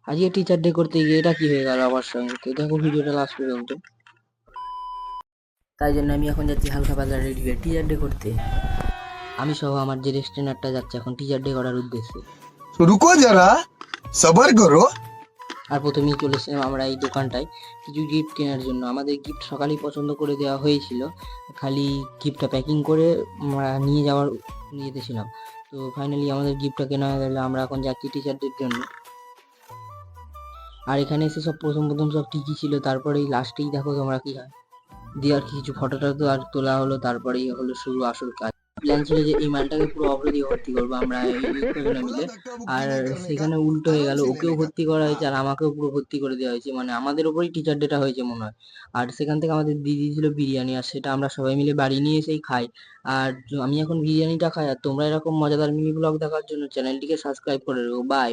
আজকে teacher day করতে গিয়ে এটা কি হয়ে গেল আমার সঙ্গে, তো দেখো ভিডিওটা লাস্ট পর্যন্ত। তাই জন্য আমি এখন যাচ্ছি হালকা পাতলা রেডি হয়ে টিচার ডে করতে। আমি সহ আমার যে রেস্টুরেন্টটা যাচ্ছে এখন টিচার ডে করার উদ্দেশ্যে। तो रुको जरा सबर करो। আর প্রথমেই চলে এসেছিলাম আমরা এই দোকানটায় কিছু গিফট কেনার জন্য। আমাদের গিফট সকালেই পছন্দ করে দেওয়া হয়েছিল, খালি গিফটটা প্যাকিং করে আমরা নিয়ে যাওয়ার নিয়ে ছিলাম। তো ফাইনালি আমাদের গিফটটা কেনা হয়ে গেলে আমরা এখন যাচ্ছি টিচারদের জন্য। আর এখানে এসে সব প্রথম প্রথম সব ঠিকই ছিল, তারপরেই লাস্টেই দেখো তোমরা কি হয়। দিয়ে আর কিছু ফটোটা তো আর তোলা হলো, তারপরেই হলো শুরু আসল কাজ। প্ল্যান ছিল যে এই মালটাকে পুরো অপরে দিয়ে ভর্তি করবো আমরা এই কজনে মিলে, আর সেখানে উল্টো হয়ে গেল, ওকেও ভর্তি করা হয়েছে আর আমাকেও পুরো ভর্তি করে দেওয়া হয়েছে, মানে আমাদের ওপরই টিচার ডেটা হয়েছে মনে হয়। আর সেখান থেকে আমাদের দিয়ে দিয়েছিল বিরিয়ানি, আর সেটা আমরা সবাই মিলে বাড়ি নিয়ে এসেই খাই। আর আমি এখন বিরিয়ানিটা খাই, আর তোমরা এরকম মজাদার মিনি ব্লগ দেখার জন্য চ্যানেলটিকে সাবস্ক্রাইব করে রেখো। বাই।